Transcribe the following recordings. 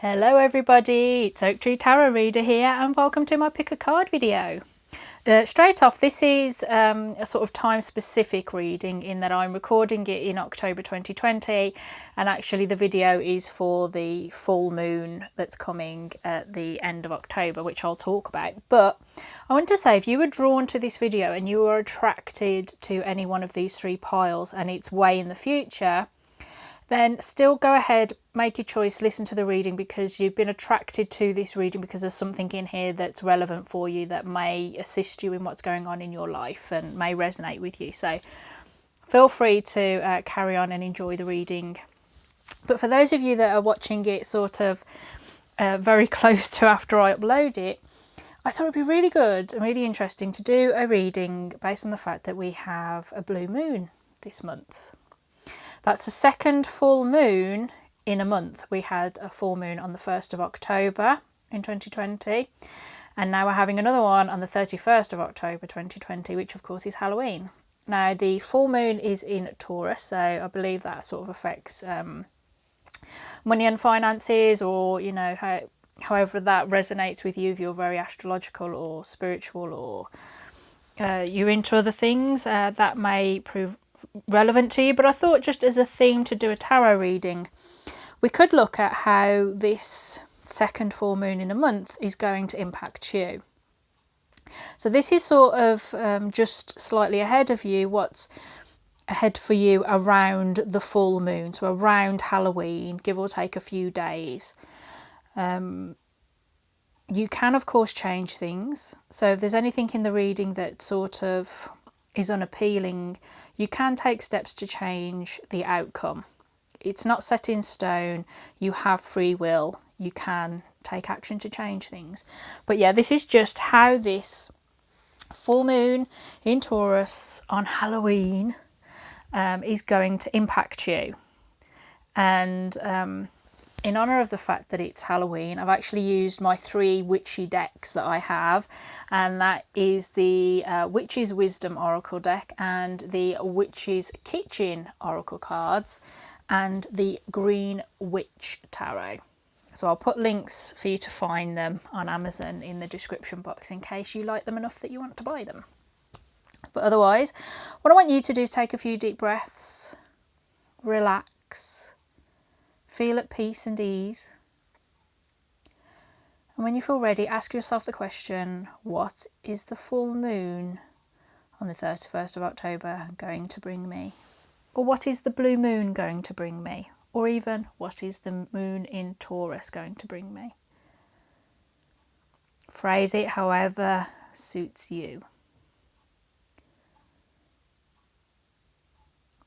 Hello everybody, it's Oak Tree Tarot Reader here and welcome to my pick a card video. Straight off, this is a sort of time specific reading in that I'm recording it in October 2020 and actually the video is for the full moon that's coming at the end of October, which I'll talk about. But I want to say, if you were drawn to this video and you were attracted to any one of these three piles and it's way in the future, then still go ahead, make your choice, listen to the reading because you've been attracted to this reading because there's something in here that's relevant for you that may assist you in what's going on in your life and may resonate with you. So feel free to carry on and enjoy the reading. But for those of you that are watching it sort of very close to after I upload it, I thought it'd be really good and really interesting to do a reading based on the fact that we have a blue moon this month. That's the second full moon in a month. We had a full moon on the 1st of October in 2020 and now we're having another one on the 31st of October 2020, which of course is Halloween. Now the full moon is in Taurus, so I believe that sort of affects money and finances, or you know, however that resonates with you, if you're very astrological or spiritual or you're into other things, that may prove relevant to you. But I thought, just as a theme to do a tarot reading, we could look at how this second full moon in a month is going to impact you. So this is sort of just slightly ahead of you, what's ahead for you around the full moon, so around Halloween, give or take a few days. You can of course change things, so if there's anything in the reading that sort of is unappealing, you can take steps to change the outcome. It's not set in stone, you have free will, you can take action to change things. But yeah, this is just how this full moon in Taurus on Halloween is going to impact you. And in honour of the fact that it's Halloween, I've actually used my 3 witchy decks that I have, and that is the Witch's Wisdom Oracle deck and the Witch's Kitchen Oracle cards and the Green Witch Tarot. So I'll put links for you to find them on Amazon in the description box in case you like them enough that you want to buy them. But otherwise, what I want you to do is take a few deep breaths, relax, feel at peace and ease. And when you feel ready, ask yourself the question, what is the full moon on the 31st of October going to bring me? Or what is the blue moon going to bring me? Or even, what is the moon in Taurus going to bring me? Phrase it however suits you.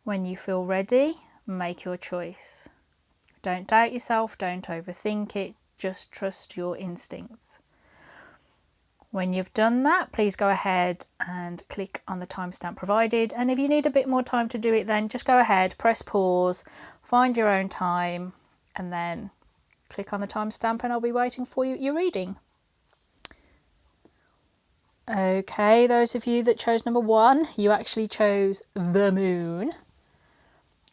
When you feel ready, make your choice. Don't doubt yourself, don't overthink it, just trust your instincts. When you've done that, please go ahead and click on the timestamp provided. And if you need a bit more time to do it, then just go ahead, press pause, find your own time, and then click on the timestamp and I'll be waiting for you at your reading. Okay, those of you that chose number 1, you actually chose the moon.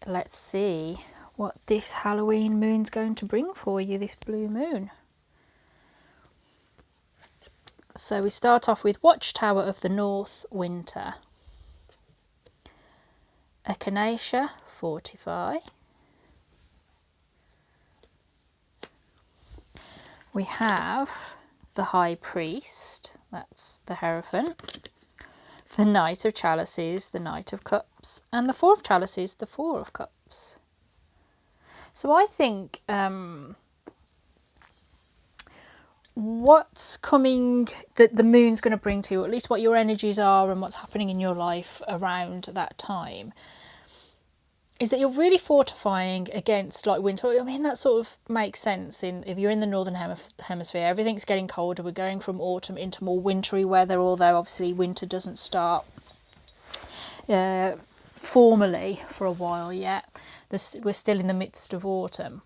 Let's see what this Halloween moon's going to bring for you, this blue moon. So we start off with Watchtower of the North, Winter. Echinacea, Fortify. We have the High Priest, that's the Hierophant. The Knight of Chalices, the Knight of Cups. And the Four of Chalices, the Four of Cups. So I think what's coming, that the moon's going to bring to you, or at least what your energies are and what's happening in your life around that time, is that you're really fortifying against like winter. I mean, that sort of makes sense if you're in the northern hemisphere. Everything's getting colder. We're going from autumn into more wintry weather, although obviously winter doesn't start formally for a while yet. We're still in the midst of autumn.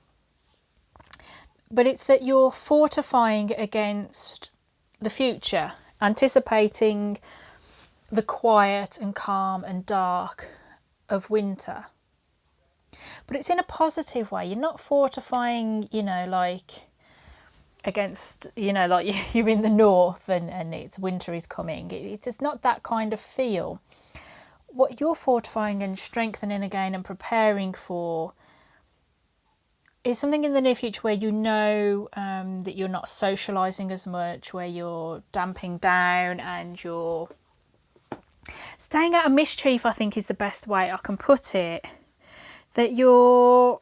But it's that you're fortifying against the future, anticipating the quiet and calm and dark of winter. But it's in a positive way. You're not fortifying, you know, like against, you know, like you're in the north and it's winter is coming. It's not that kind of feel. What you're fortifying and strengthening again and preparing for is something in the near future where you know that you're not socialising as much, where you're damping down and you're staying out of mischief, I think is the best way I can put it. That you're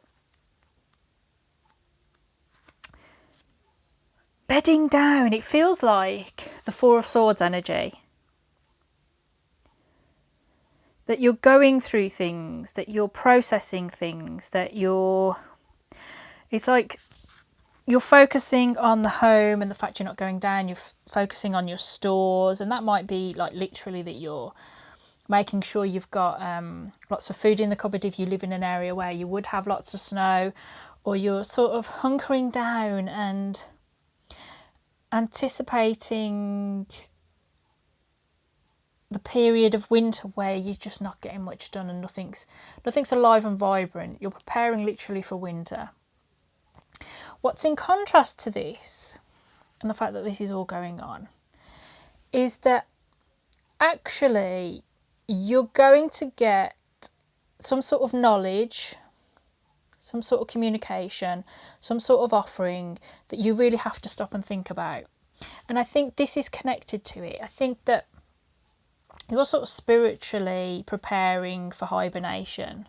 bedding down. It feels like the Four of Swords energy. That you're going through things, that you're processing things, that it's like you're focusing on the home and the fact you're not going down, you're focusing on your stores, and that might be like literally that you're making sure you've got lots of food in the cupboard if you live in an area where you would have lots of snow, or you're sort of hunkering down and anticipating the period of winter where you're just not getting much done and nothing's alive and vibrant. You're preparing literally for winter. What's in contrast to this, and the fact that this is all going on, is that actually you're going to get some sort of knowledge, some sort of communication, some sort of offering that you really have to stop and think about. And I think this is connected to it. I think that you're sort of spiritually preparing for hibernation.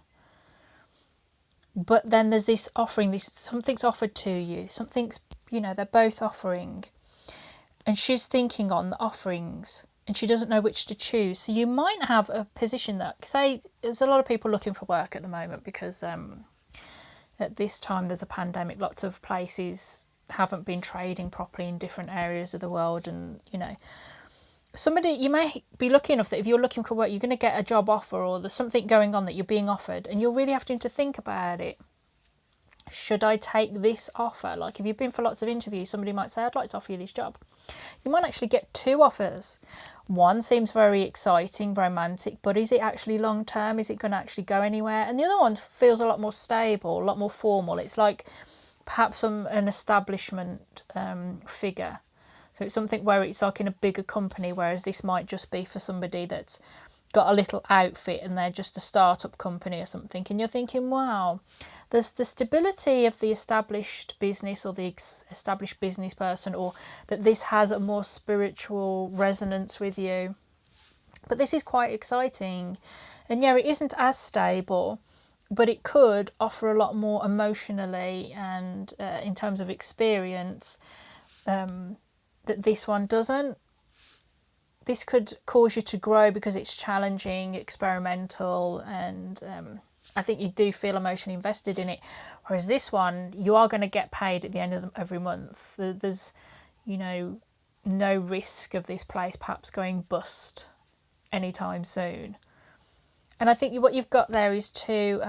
But then there's this offering, something's offered to you, something's, you know, they're both offering. And she's thinking on the offerings and she doesn't know which to choose. So you might have a position that, say, there's a lot of people looking for work at the moment because at this time there's a pandemic, lots of places haven't been trading properly in different areas of the world, and, you know, somebody, you may be lucky enough that if you're looking for work, you're going to get a job offer or there's something going on that you're being offered and you're really having to think about it. Should I take this offer? Like if you've been for lots of interviews, somebody might say, I'd like to offer you this job. You might actually get two offers. One seems very exciting, romantic, but is it actually long term? Is it going to actually go anywhere? And the other one feels a lot more stable, a lot more formal. It's like perhaps an establishment figure. So it's something where it's like in a bigger company, whereas this might just be for somebody that's got a little outfit and they're just a start-up company or something. And you're thinking, wow, there's the stability of the established business or the established business person, or that this has a more spiritual resonance with you. But this is quite exciting. And yeah, it isn't as stable, but it could offer a lot more emotionally and in terms of experience that this one doesn't. This could cause you to grow because it's challenging, experimental, and I think you do feel emotionally invested in it. Whereas this one, you are going to get paid at the end of every month. There's, you know, no risk of this place perhaps going bust anytime soon. And I think what you've got there is two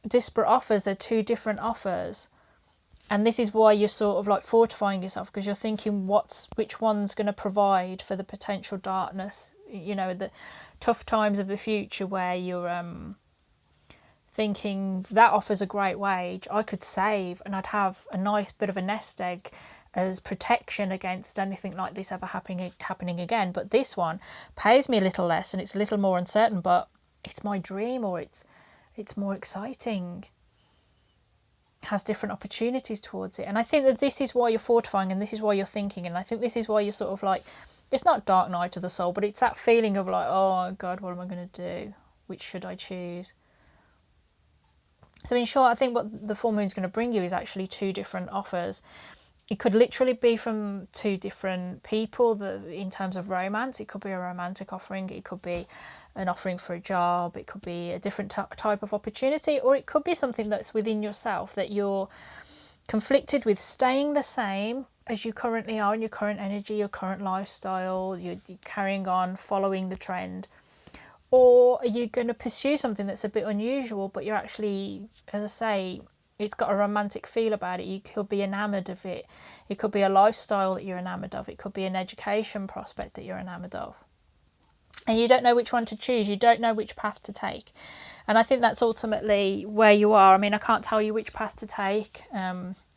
disparate offers. They're two different offers. And this is why you're sort of like fortifying yourself, because you're thinking which one's going to provide for the potential darkness, you know, the tough times of the future where you're thinking that offers a great wage. I could save and I'd have a nice bit of a nest egg as protection against anything like this ever happening again. But this one pays me a little less and it's a little more uncertain, but it's my dream, or it's more exciting. Has different opportunities towards it. And I think that this is why you're fortifying, and this is why you're thinking, and I think this is why you're sort of like, it's not dark night of the soul, but it's that feeling of like, oh God, what am I going to do? Which should I choose? So in short, I think what the full moon is going to bring you is actually two different offers. It could literally be from two different people in terms of romance. It could be a romantic offering. It could be an offering for a job. It could be a different type of opportunity, or it could be something that's within yourself that you're conflicted with staying the same as you currently are in your current energy, your current lifestyle. You're carrying on following the trend. Or are you going to pursue something that's a bit unusual, but you're actually, as I say, it's got a romantic feel about it. You could be enamoured of it. It could be a lifestyle that you're enamoured of. It could be an education prospect that you're enamoured of. and you don't know which one to choose. You don't know which path to take. And I think that's ultimately where you are. I mean, I can't tell you which path to take.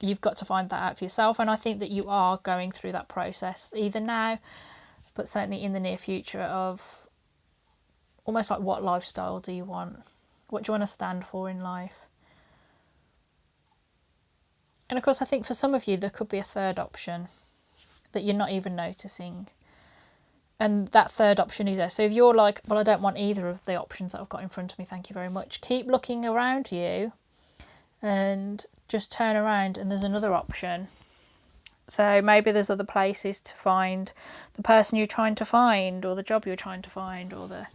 You've got to find that out for yourself. And I think that you are going through that process, either now, but certainly in the near future, of almost like, what lifestyle do you want? What do you want to stand for in life? And of course, I think for some of you, there could be a third option that you're not even noticing. And that third option is there. So if you're like, well, I don't want either of the options that I've got in front of me, thank you very much. Keep looking around you and just turn around and there's another option. So maybe there's other places to find the person you're trying to find, or the job you're trying to find, or the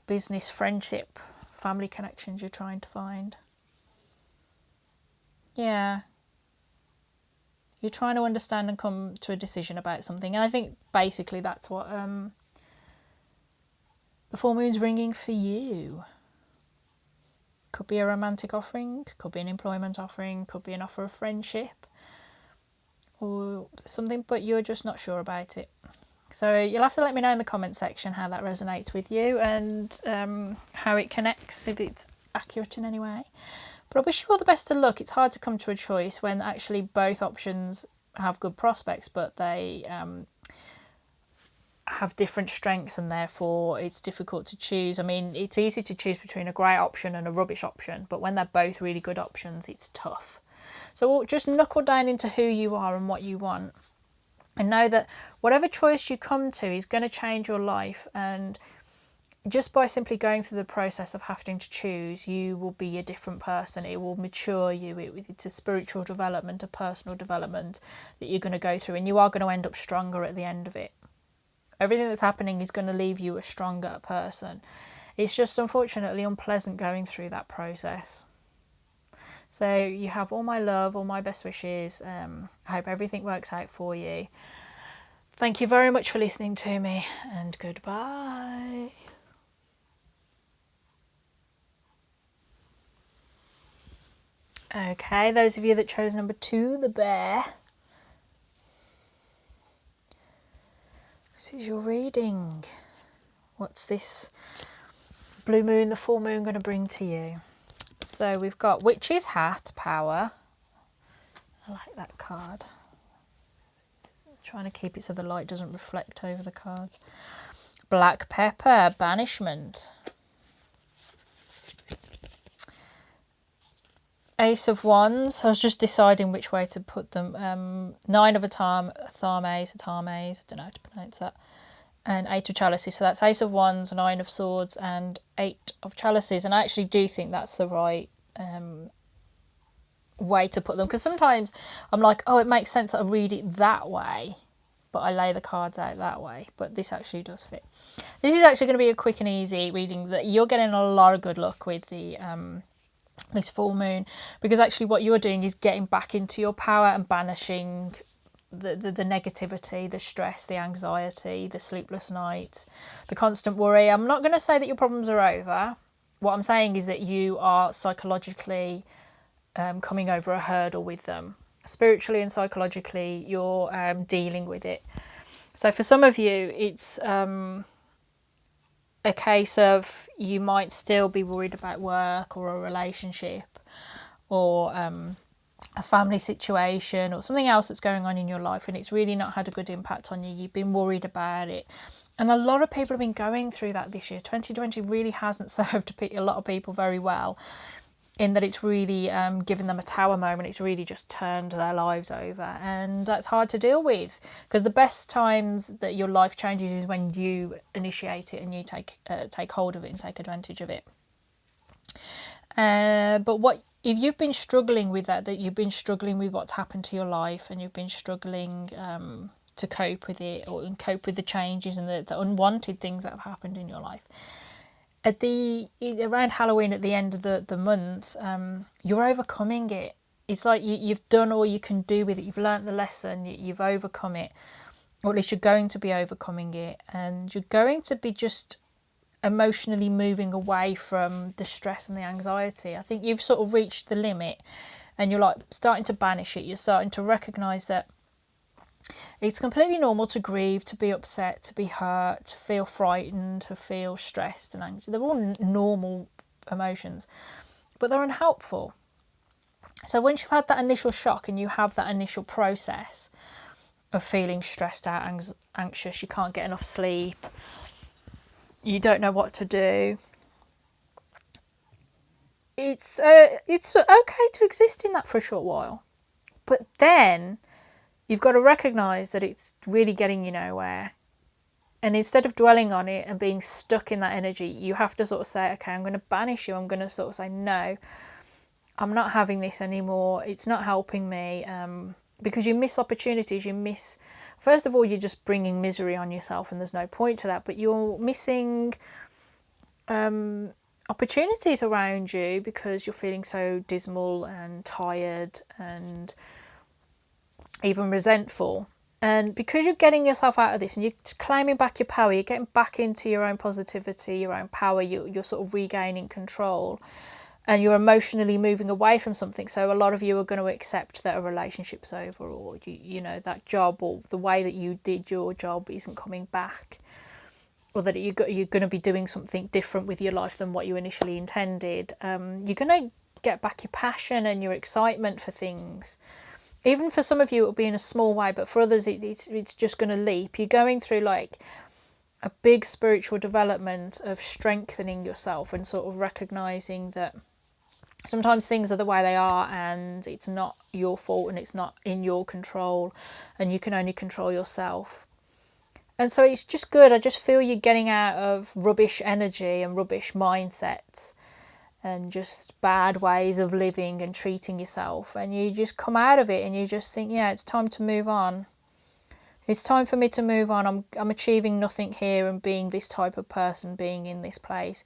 business, friendship, family connections you're trying to find. Yeah. You're trying to understand and come to a decision about something. And I think basically that's what the full moon's ringing for you. Could be a romantic offering, could be an employment offering, could be an offer of friendship or something, but you're just not sure about it. So you'll have to let me know in the comment section how that resonates with you and how it connects, if it's accurate in any way. But I wish you all the best of luck. It's hard to come to a choice when actually both options have good prospects, but they have different strengths, and therefore it's difficult to choose. I mean, it's easy to choose between a great option and a rubbish option, but when they're both really good options, it's tough. So just knuckle down into who you are and what you want, and know that whatever choice you come to is going to change your life. And just by simply going through the process of having to choose, you will be a different person. It will mature you. It's a spiritual development, a personal development that you're going to go through, and you are going to end up stronger at the end of it. Everything that's happening is going to leave you a stronger person. It's just unfortunately unpleasant going through that process. So you have all my love, all my best wishes. I hope everything works out for you. Thank you very much for listening to me, and goodbye. Okay, those of you that chose number 2, the bear. This is your reading. What's this blue moon, the full moon, going to bring to you? So we've got Witch's Hat, power. I like that card. I'm trying to keep it so the light doesn't reflect over the cards. Black pepper, banishment. Ace of Wands. I was just deciding which way to put them. 9 of Tharmes, I don't know how to pronounce that. And 8 of Chalices. So that's Ace of Wands, 9 of Swords, and 8 of Chalices. And I actually do think that's the right way to put them. Because sometimes I'm like, oh, it makes sense that I read it that way, but I lay the cards out that way. But this actually does fit. This is actually going to be a quick and easy reading. That you're getting a lot of good luck with the this full moon, because actually what you're doing is getting back into your power and banishing the negativity, the stress, the anxiety, the sleepless nights, the constant worry. I'm not going to say that your problems are over. What I'm saying is that you are psychologically coming over a hurdle with them. Spiritually and psychologically, you're dealing with it. So for some of you, it's a case of you might still be worried about work or a relationship or a family situation or something else that's going on in your life, and it's really not had a good impact on you. You've been worried about it, and a lot of people have been going through that this year. 2020 really hasn't served a lot of people very well, in that it's really given them a tower moment. It's really just turned their lives over, and that's hard to deal with, because the best times that your life changes is when you initiate it and you take hold of it and take advantage of it. But if you've been struggling with that you've been struggling with what's happened to your life, and you've been struggling to cope with it, or cope with the changes and the unwanted things that have happened in your life, around Halloween, at the end of the month, you're overcoming it. It's like you've done all you can do with it. You've learnt the lesson. You've overcome it, or at least you're going to be overcoming it, and you're going to be just emotionally moving away from the stress and the anxiety. I think you've sort of reached the limit, and you're like starting to banish it. You're starting to recognise that It's completely normal to grieve, to be upset, to be hurt, to feel frightened, to feel stressed and anxious. They're all normal emotions, but they're unhelpful. So once you've had that initial shock and you have that initial process of feeling stressed out, anxious, you can't get enough sleep, you don't know what to do, it's okay to exist in that for a short while. But then you've got to recognise that it's really getting you nowhere. And instead of dwelling on it and being stuck in that energy, you have to sort of say, okay, I'm going to banish you. I'm going to sort of say, no, I'm not having this anymore. It's not helping me. Because you miss opportunities. First of all, you're just bringing misery on yourself and there's no point to that. But you're missing opportunities around you because you're feeling so dismal and tired and even resentful. And because you're getting yourself out of this and you're claiming back your power, you're getting back into your own positivity, your own power, you're sort of regaining control and you're emotionally moving away from something. So a lot of you are going to accept that a relationship's over, or you know, that job or the way that you did your job isn't coming back, or that you're going to be doing something different with your life than what you initially intended. You're going to get back your passion and your excitement for things. Even for some of you, it'll be in a small way, but for others, it's just going to leap. You're going through like a big spiritual development of strengthening yourself and sort of recognizing that sometimes things are the way they are and it's not your fault and it's not in your control and you can only control yourself. And so it's just good. I just feel you're getting out of rubbish energy and rubbish mindsets and just bad ways of living and treating yourself, and you just come out of it and you just think, yeah, it's time to move on. It's time for me to move on. I'm achieving nothing here and being this type of person, being in this place,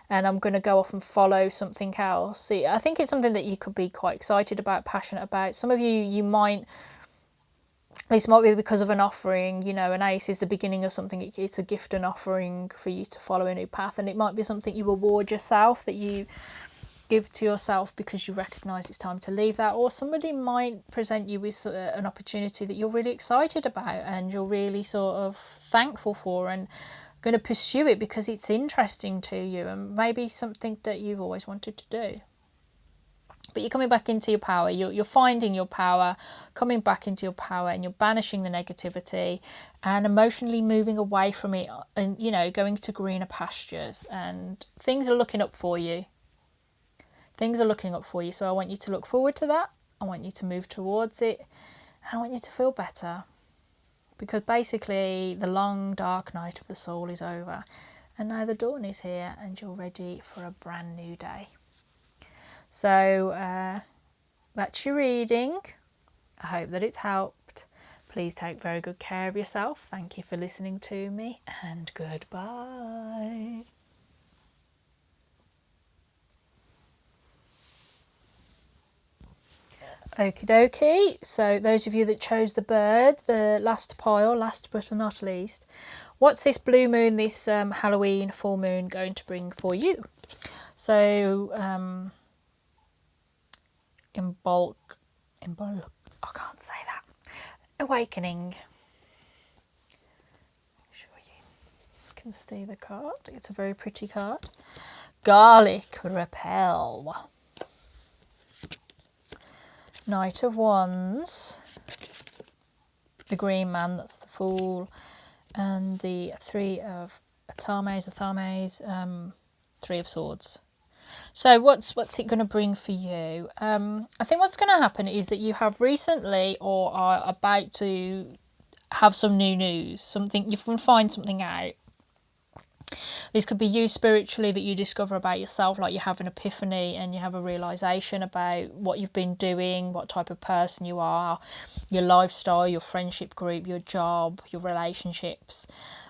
and I'm going to go off and follow something else. See, I think it's something that you could be quite excited about, passionate about. Some of you might, this might be because of an offering, you know, an ace is the beginning of something. It's a gift and offering for you to follow a new path, and it might be something you award yourself, that you give to yourself because you recognise it's time to leave that. Or somebody might present you with an opportunity that you're really excited about and you're really sort of thankful for and going to pursue it because it's interesting to you and maybe something that you've always wanted to do. But you're coming back into your power, you're finding your power, coming back into your power, and you're banishing the negativity and emotionally moving away from it and, you know, going to greener pastures, and things are looking up for you. Things are looking up for you. So I want you to look forward to that. I want you to move towards it. And I want you to feel better. Because basically the long, dark night of the soul is over. And now the dawn is here and you're ready for a brand new day. So that's your reading. I hope that it's helped. Please take very good care of yourself. Thank you for listening to me, and goodbye. Okie dokie. So those of you that chose the bird, the last pile, last but not least, what's this blue moon, this Halloween full moon going to bring for you? So in bulk, I can't say that. Awakening. Make sure you can see the card. It's a very pretty card. Garlic repel. Knight of Wands. The green man, that's the Fool. And the Three of Athames, Three of Swords. So what's it going to bring for you? I think what's going to happen is that you have recently or are about to have some new news, something, you can find something out. This could be you spiritually, that you discover about yourself, like you have an epiphany and you have a realisation about what you've been doing, what type of person you are, your lifestyle, your friendship group, your job, your relationships.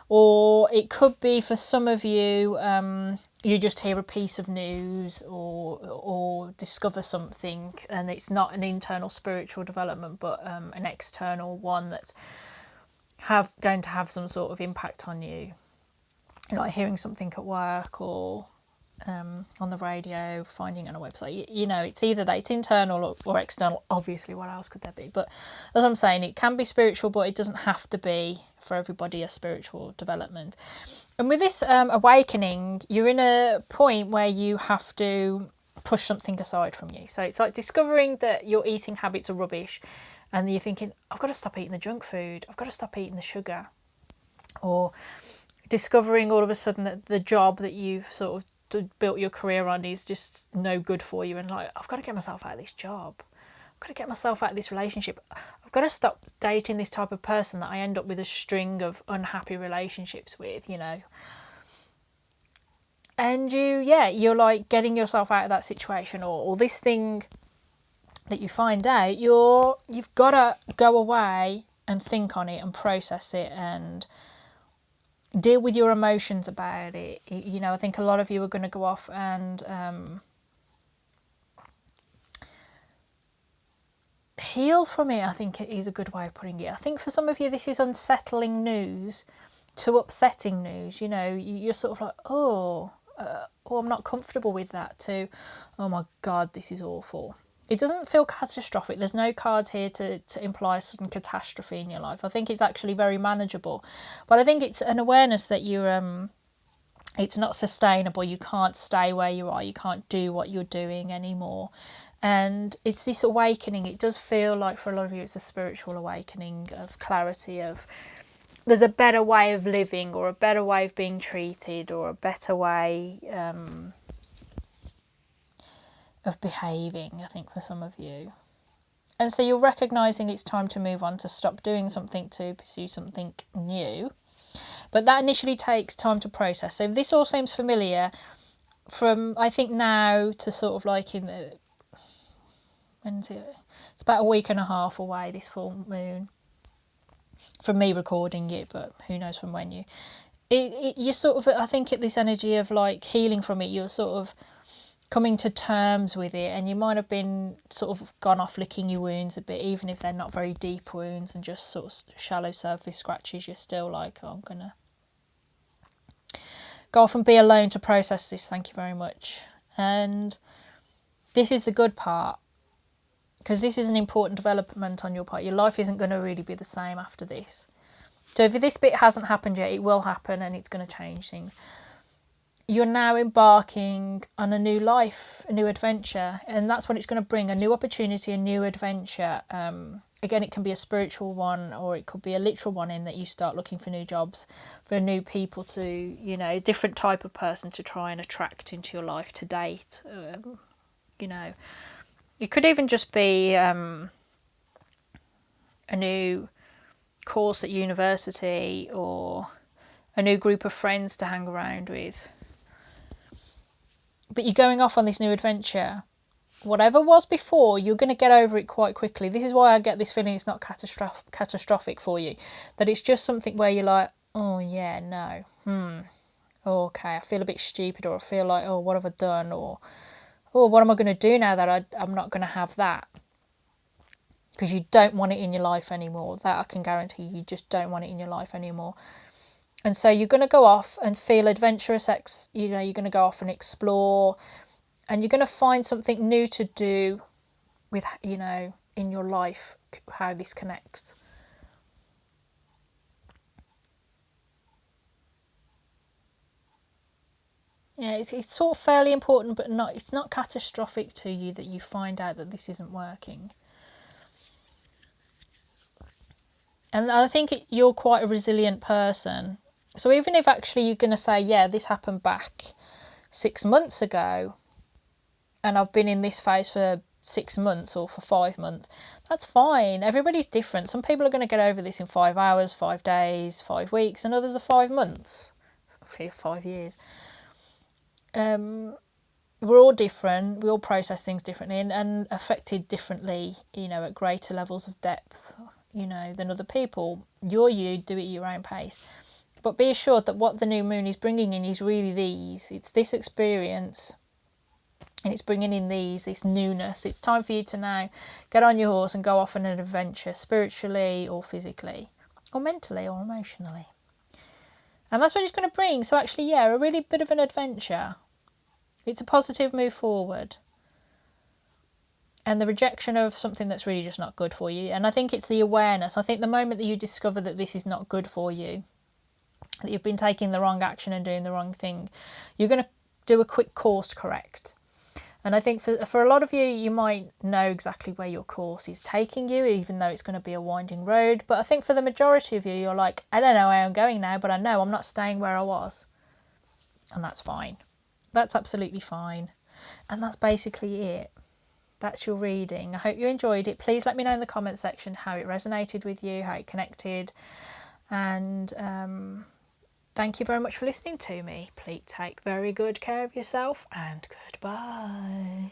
Or it could be for some of you, you just hear a piece of news or discover something, and it's not an internal spiritual development but an external one that's going to have some sort of impact on you. Like hearing something at work or on the radio, finding it on a website. You know, it's either that, it's internal or external. Obviously, what else could there be? But as I'm saying, it can be spiritual, but it doesn't have to be for everybody a spiritual development. And with this awakening, you're in a point where you have to push something aside from you. So it's like discovering that your eating habits are rubbish, and you're thinking, I've got to stop eating the junk food, I've got to stop eating the sugar. Or discovering all of a sudden that the job that you've sort of built your career on is just no good for you, and like, I've got to get myself out of this job, I've got to get myself out of this relationship, I've got to stop dating this type of person that I end up with a string of unhappy relationships with, you know. And you're like getting yourself out of that situation, or this thing that you find out, you've got to go away and think on it and process it and deal with your emotions about it. You know, I think a lot of you are going to go off and heal from it, I think it is a good way of putting it. I think for some of you this is unsettling news to upsetting news. You know, you're sort of like, oh, I'm not comfortable with that, to, oh my God, this is awful. It doesn't feel catastrophic. There's no cards here to imply a sudden catastrophe in your life. I think it's actually very manageable. But I think it's an awareness that you're it's not sustainable. You can't stay where you are. You can't do what you're doing anymore. And it's this awakening. It does feel like for a lot of you it's a spiritual awakening of clarity, of there's a better way of living, or a better way of being treated, or a better way of behaving, I think, for some of you. And so you're recognising it's time to move on, to stop doing something, to pursue something new. But that initially takes time to process. So if this all seems familiar, from I think now to sort of like in the, when's it? It's about a week and a half away, this full moon, from me recording it, but who knows from when you sort of, I think, at this energy of like healing from it, you're sort of coming to terms with it, and you might have been sort of gone off licking your wounds a bit, even if they're not very deep wounds and just sort of shallow surface scratches. You're still like, oh, I'm gonna go off and be alone to process this, thank you very much. And this is the good part, because this is an important development on your part. Your life isn't going to really be the same after this. So if this bit hasn't happened yet, it will happen, and it's going to change things. You're now embarking on a new life, a new adventure, and that's what it's going to bring, a new opportunity, a new adventure. Again, it can be a spiritual one, or it could be a literal one, in that you start looking for new jobs, for new people to, you know, a different type of person to try and attract into your life, to date. You know, it could even just be a new course at university, or a new group of friends to hang around with. But you're going off on this new adventure. Whatever was before, you're going to get over it quite quickly. This is why I get this feeling it's not catastrophic for you. That it's just something where you're like, oh yeah, no. Okay, I feel a bit stupid, or I feel like, oh, what have I done? Or, oh, what am I going to do now that I'm not going to have that? Because you don't want it in your life anymore. That I can guarantee you just don't want it in your life anymore. And so you're going to go off and feel adventurous, you know, you're going to go off and explore, and you're going to find something new to do with, you know, in your life, how this connects. Yeah, it's sort of fairly important, but it's not catastrophic to you that you find out that this isn't working. And I think you're quite a resilient person. So even if actually you're going to say, yeah, this happened back 6 months ago, and I've been in this phase for 6 months or for 5 months, that's fine. Everybody's different. Some people are going to get over this in 5 hours, 5 days, 5 weeks, and others are 5 months, 5 years. We're all different. We all process things differently, and affected differently, you know, at greater levels of depth, you know, than other people. You're you, do it at your own pace. But be assured that what the new moon is bringing in is really it's this experience, and it's bringing in this newness. It's time for you to now get on your horse and go off on an adventure, spiritually or physically, or mentally or emotionally. And that's what it's going to bring. So actually, yeah, a really bit of an adventure. It's a positive move forward. And the rejection of something that's really just not good for you. And I think it's the awareness. I think the moment that you discover that this is not good for you, that you've been taking the wrong action and doing the wrong thing, you're going to do a quick course correct. And I think for a lot of you, you might know exactly where your course is taking you, even though it's going to be a winding road. But I think for the majority of you, you're like, I don't know where I'm going now, but I know I'm not staying where I was. And that's fine. That's absolutely fine. And that's basically it. That's your reading. I hope you enjoyed it. Please let me know in the comment section how it resonated with you, how it connected. And thank you very much for listening to me. Please take very good care of yourself, and goodbye.